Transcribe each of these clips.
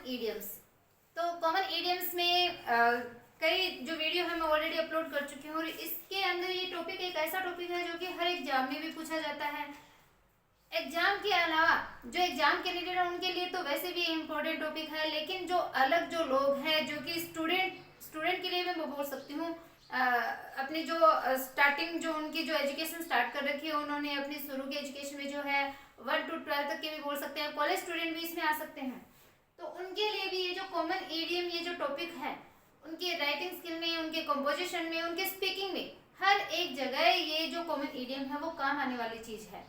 Idioms. तो common idioms में कई जो वीडियो है मैं ऑलरेडी अपलोड कर चुकी हूँ और इसके अंदर ये टॉपिक एक ऐसा टॉपिक है जो कि हर एग्जाम में भी पूछा जाता है। एग्जाम के अलावा जो एग्जाम कैंडिडेट है उनके लिए तो वैसे भी इम्पोर्टेंट टॉपिक है, लेकिन जो अलग जो लोग हैं जो कि स्टूडेंट के लिए मैं बोल सकती हूँ, अपनी जो स्टार्टिंग जो उनकी जो एजुकेशन स्टार्ट कर रखी है उन्होंने अपनी शुरू की एजुकेशन में जो है 1 to 12 तक के भी बोल सकते हैं, कॉलेज स्टूडेंट भी इसमें आ सकते हैं। तो उनके लिए भी ये जो कॉमन ईडियम ये जो टॉपिक है उनके राइटिंग स्किल में, उनके कंपोजिशन में, उनके स्पीकिंग में, हर एक जगह ये जो कॉमन ईडियम है वो काम आने वाली चीज़ है।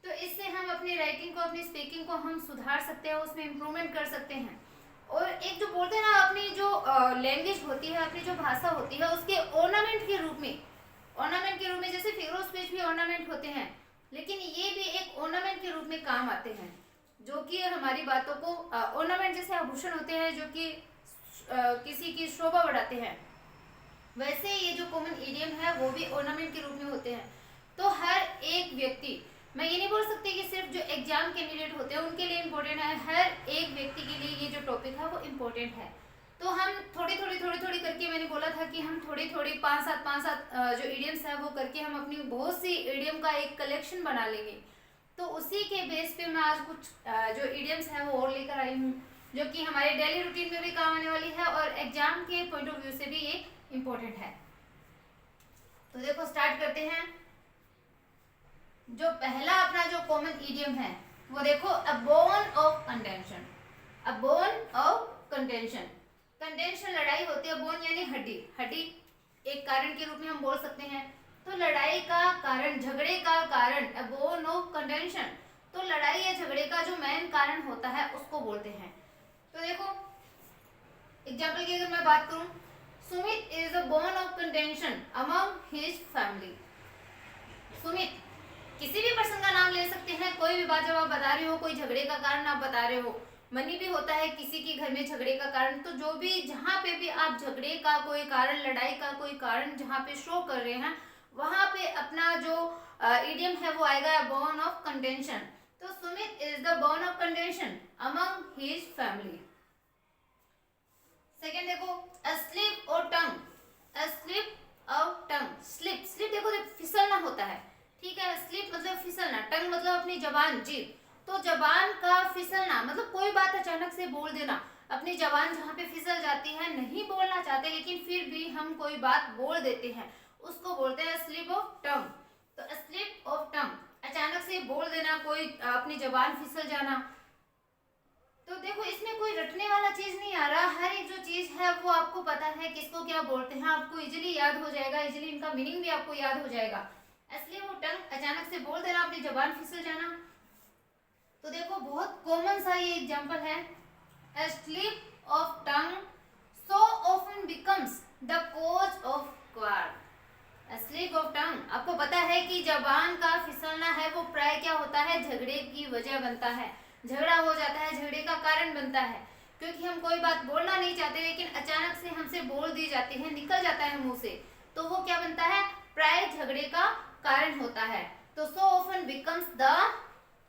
तो इससे हम अपनी राइटिंग को, अपनी स्पीकिंग को हम सुधार सकते हैं, उसमें इम्प्रूवमेंट कर सकते हैं। और एक जो बोलते हैं ना, अपनी जो लैंग्वेज होती है, अपनी जो भाषा होती है उसके ऑर्नामेंट के रूप में जैसे फिगर ऑफ स्पीच भी ऑर्नामेंट होते हैं, लेकिन ये भी एक ऑर्नामेंट के रूप में काम आते हैं जो कि हमारी बातों को ऑर्नामेंट जैसे आभूषण होते हैं जो कि किसी की शोभा बढ़ाते हैं, वैसे ये जो कॉमन ईडियम है वो भी ऑर्नामेंट के रूप में होते हैं। तो हर एक व्यक्ति, मैं ये नहीं बोल सकती कि सिर्फ जो एग्जाम कैंडिडेट होते हैं उनके लिए इम्पोर्टेंट है, हर एक व्यक्ति के लिए ये जो टॉपिक है वो इम्पोर्टेंट है। तो हम थोड़ी थोड़ी करके, मैंने बोला था कि हम थोड़ी 5-7 जो ईडियम्स है वो करके हम अपनी बहुत सी ईडियम का एक कलेक्शन बना लेंगे। तो उसी के बेस पे मैं आज कुछ जो ईडियम्स है वो और लेकर आई हूँ जो कि हमारे डेली रूटीन में भी काम आने वाली है और एग्जाम के पॉइंट ऑफ व्यू से भी ये इम्पोर्टेंट है। तो देखो स्टार्ट करते हैं। जो पहला अपना जो कॉमन ईडियम है वो देखो, a bone of contention. A bone of contention, contention लड़ाई होती है, बोन यानी हड्डी एक कारण के रूप में हम बोल सकते हैं। तो लड़ाई का कारण, झगड़े का कारण, अ बोन ऑफ कंटेंशन। तो लड़ाई या झगड़े का जो मेन कारण होता है उसको बोलते हैं। तो देखो एग्जाम्पल की अगर मैं बात करूं, Sumit is a bone of contention among his family. Sumit, किसी भी पर्सन का नाम ले सकते हैं, कोई भी बात जब आप बता रहे हो, कोई झगड़े का कारण आप बता रहे हो, मनी भी होता है किसी के घर में झगड़े का कारण। तो जो भी, जहाँ पे भी आप झगड़े का कोई कारण, लड़ाई का कोई कारण जहाँ पे शो कर रहे हैं वहां पे अपना जो इडियम है वो आएगा बोन ऑफ कंटेंशन। तो Sumit is the bone of contention among his family. Second देखो, a slip of tongue. Asleep of tongue, slip देखो फिसलना होता है, ठीक है। स्लिप मतलब फिसलना, टंग मतलब अपनी जबान, जीभ। तो जबान का फिसलना मतलब कोई बात अचानक से बोल देना, अपनी जबान जहाँ पे फिसल जाती है, नहीं बोलना चाहते लेकिन फिर भी हम कोई बात बोल देते हैं, उसको बोलते हैं स्लिप ऑफ टंग। तो स्लिप ऑफ टंग, अचानक से बोल देना, कोई अपनी जबान फिसल जाना। तो देखो इसमें कोई रटने वाला चीज नहीं आ रहा, हर एक जो चीज है वो आपको पता है किसको क्या बोलते हैं, आपको इजिली याद हो जाएगा, इजिली इनका मीनिंग भी आपको याद हो जाएगा। इसलिए वो टंग, अचानक से बोल देना, अपनी जबान फिसल जाना। तो देखो बहुत कॉमन सा ये एग्जांपल है, a slip of tongue so often becomes the cause of quarrel। a slip of tongue, आपको पता है कि जबान का फिसलना है वो प्राय क्या होता है, झगड़े की वजह बनता है, झगड़ा हो जाता है, झगड़े का कारण बनता है, क्योंकि हम कोई बात बोलना नहीं चाहते लेकिन अचानक से हमसे बोल दी जाती है, निकल जाता है मुंह से, तो वो क्या बनता है, प्राय झगड़े का कारण होता है। तो so often becomes the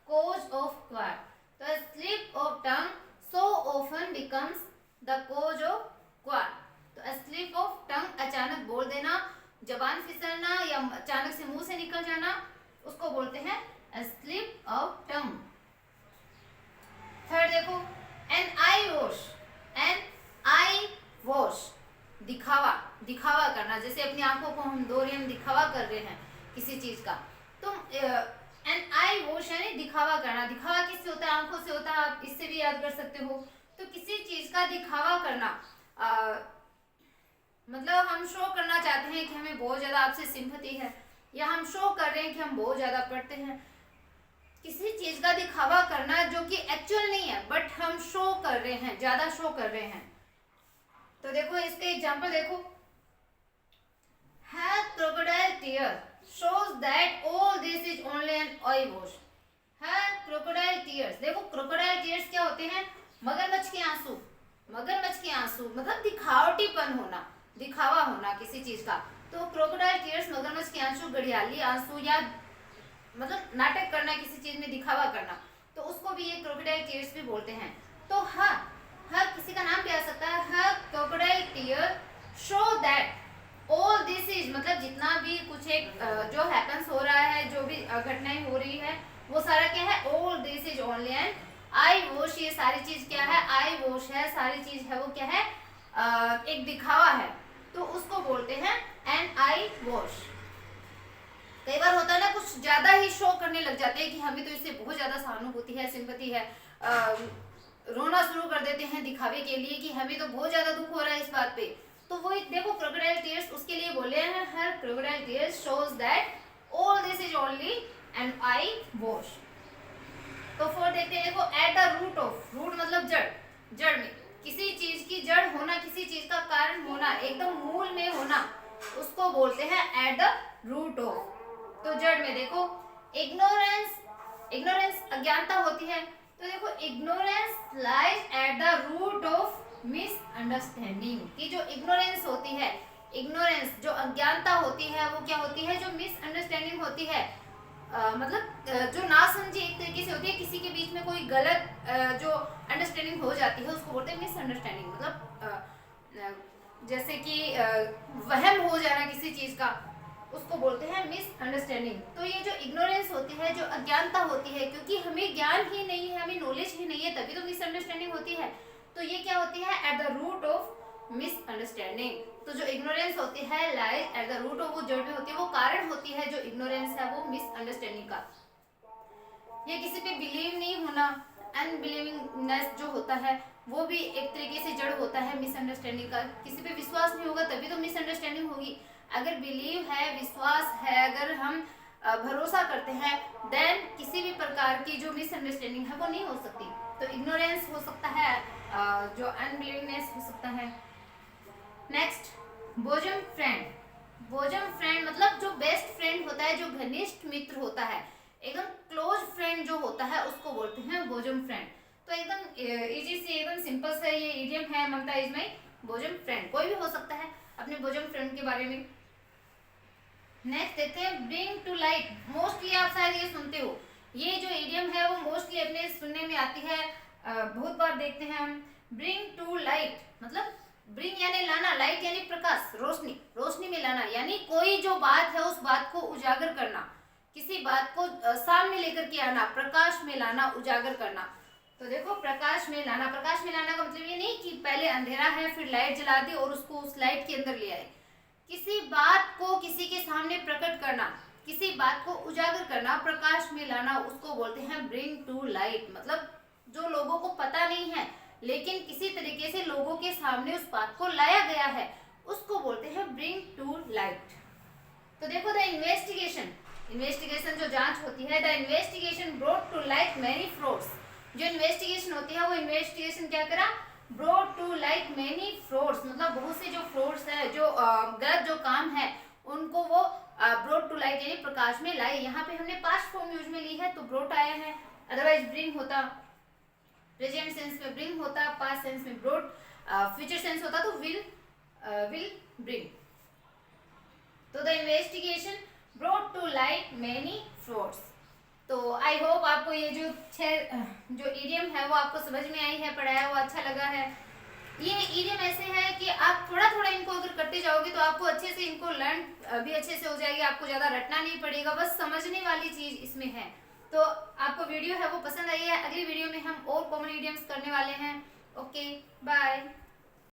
cause of quarrel। तो slip of tongue so often becomes the cause of quarrel। तो slip of tongue अचानक बोल देना, जबान फिसलना या अचानक से मुंह से निकल जाना, उसको बोलते हैं slip of tongue। थर्ड देखो, an eye wash। an eye wash, दिखावा करना, जैसे अपनी आंखों को हम धो रहे हैं, हम दिखावा कर रहे हैं किसी चीज का। तो एन आई वॉश यानी दिखावा करना। दिखावा किससे होता है, आंखों से होता है, आप इससे भी याद कर सकते हो। तो किसी चीज का दिखावा करना मतलब हम शो करना चाहते हैं कि हमें बहुत ज्यादा आपसे सिंपैथी है, या हम शो कर रहे हैं कि हम बहुत ज्यादा पढ़ते हैं। किसी चीज का दिखावा करना जो कि एक्चुअल नहीं है बट हम शो कर रहे हैं, ज्यादा शो कर रहे हैं। तो देखो इसके एग्जाम्पल देखो, है crocodile tear shows that all this is only an eye wash। है क्रोकोडाइल टीयर्स, देखो क्रोकोडाइल टीयर्स क्या होते हैं, मगरमच्छ के आंसू। मगरमच्छ के आंसू मतलब दिखावटीपन होना, दिखावा होना किसी चीज का। तो क्रोकोडाइल टीयर्स मगरमच्छ के आंसू, घड़ियाली आंसू, या मतलब नाटक करना, किसी चीज में दिखावा करना, तो उसको भी ये क्रोकोडाइल टीयर्स भी बोलते हैं। तो हाँ, हर किसी का नाम भी आ सकता है, her crocodile tear show that all this is, मतलब जितना भी कुछ एक जो हैपन्स हो रहा है, जो भी घटनाएं हो रही है, वो सारा क्या है, all this is only an I wash. ये सारी चीज क्या है, आई वॉश है, सारी चीज है वो क्या है, एक दिखावा है, तो उसको बोलते हैं एन आई वॉश। कई बार होता है ना, कुछ ज्यादा ही शो करने लग जाते हैं कि हमें तो इससे बहुत ज्यादा सहानुभूति है, सिंपैथी है, रोना शुरू कर देते हैं दिखावे के लिए कि हमें तो बहुत ज्यादा दुख हो रहा है इस बात पे। तो वो देखो क्रोकोडाइल टीयर्स उसके लिए बोले हैं, her crocodile tears shows that all this is only an eyewash. तो फोर देखते हैं, देखो at the root of, root मतलब जड़, जड़ में किसी चीज की जड़ होना, किसी चीज का कारण होना, एकदम मूल में होना, उसको बोलते हैं एट द रूट ऑफ। तो जड़ में देखो इग्नोरेंस, इग्नोरेंस अज्ञानता होती है, तो देखो ignorance lies at the root of misunderstanding, की जो इग्नोरेंस होती है, इग्नोरेंस जो अज्ञानता होती है, वो क्या होती है, जो मिसअंडरस्टैंडिंग होती है, मतलब जो ना समझी एक तरीके से होती है, किसी के बीच में कोई गलत जो अंडरस्टैंडिंग हो जाती है, उसको बोलते हैं मिसअंडरस्टैंडिंग। मतलब जैसे कि वहम हो जाना किसी चीज का, उसको बोलते हैं मिसअंडरस्टैंडिंग। तो ये जो इग्नोरेंस होती है, जो अज्ञानता होती है, क्योंकि हमें ज्ञान ही नहीं है, हमें नॉलेज ही नहीं है, तभी तो मिसअंडरस्टैंडिंग होती है। तो ये क्या होती है, at the root of misunderstanding. तो जो इग्नोरेंस होती है lies at the root of, वो जड़ में होती है, वो कारण होती है, जो इग्नोरेंस है वो मिसअंडरस्टैंडिंग का। ये किसी पे बिलीव नहीं होना, अनबिलीविंगनेस जो होता है, वो भी एक तरीके से जड़ होता है मिसअंडरस्टैंडिंग का। किसी पे विश्वास नहीं होगा तभी तो मिसअंडरस्टैंडिंग होगी। अगर बिलीव है, विश्वास है, अगर हम भरोसा करते हैं, देन किसी भी प्रकार की जो मिसअंडरस्टैंडिंग है वो नहीं हो सकती। तो इग्नोरेंस हो सकता है, जो अनबिलीविंगनेस हो सकता है। Next, bosom friend. Bosom friend मतलब जो बेस्ट फ्रेंड होता है, जो घनिष्ठ मित्र होता है, एकदम क्लोज फ्रेंड जो होता है, उसको बोलते हैं बोजम फ्रेंड। तो एकदम इजी से, एकदम सिंपल से ये इडियम है, ममता इज माई बोजम फ्रेंड। कोई भी हो सकता है अपने बोजम फ्रेंड के बारे में। नेक्स्ट देखते हैं, ब्रिंग टू लाइट। मोस्टली आप शायद ये सुनते हो, ये जो इडियम है वो मोस्टली अपने सुनने में आती है, बहुत बार देखते हैं हम। ब्रिंग टू लाइट मतलब ब्रिंग यानी लाना, लाइट यानी प्रकाश, रोशनी, रोशनी में लाना, यानी कोई जो बात है उस बात को उजागर करना, किसी बात को सामने लेकर के आना, प्रकाश में लाना, उजागर करना। तो देखो प्रकाश में लाना, प्रकाश में लाना का मतलब ये नहीं कि पहले अंधेरा है फिर लाइट जला दी और उसको उस लाइट के अंदर ले आए। किसी बात को किसी के सामने प्रकट करना, किसी बात को उजागर करना, प्रकाश में लाना, उसको बोलते हैं ब्रिंग टू लाइट। मतलब जो लोगों को पता नहीं है लेकिन किसी तरीके से लोगों के सामने उस बात को लाया गया है, उसको बोलते हैं ब्रिंग टू लाइट। तो देखो द इन्वेस्टिगेशन, इन्वेस्टिगेशन जो जांच होती है, the investigation brought to light many frauds. जो इन्वेस्टिगेशन होती है वो इन्वेस्टिगेशन क्या करा, brought to light many frauds, मतलब बहुत से जो फ्रॉड्स है, जो गलत जो काम है, उनको वो ब्रॉट टू लाइट यानी प्रकाश में लाए। यहाँ पे हमने पास्ट फॉर्म यूज में ली है तो ब्रॉट आया है, अदरवाइज ब्रिंग होता, प्रेजेंट सेंस में ब्रिंग होता, पास्ट सेंस में ब्रॉट, फ्यूचर सेंस होता तो विल ब्रिंग। तो the investigation brought to light many frauds. तो आई होप आपको ये जो जो इडियम है वो आपको समझ में आई है, पढ़ाया हुआ अच्छा लगा है। ये इडियम ऐसे है कि आप थोड़ा थोड़ा इनको अगर करते जाओगे तो आपको अच्छे से इनको लर्न भी अच्छे से हो जाएगी, आपको ज़्यादा रटना नहीं पड़ेगा, बस समझने वाली चीज़ इसमें है। तो आपको वीडियो है वो पसंद आई है, अगली वीडियो में हम और कॉमन इडियम्स करने वाले हैं। Okay bye.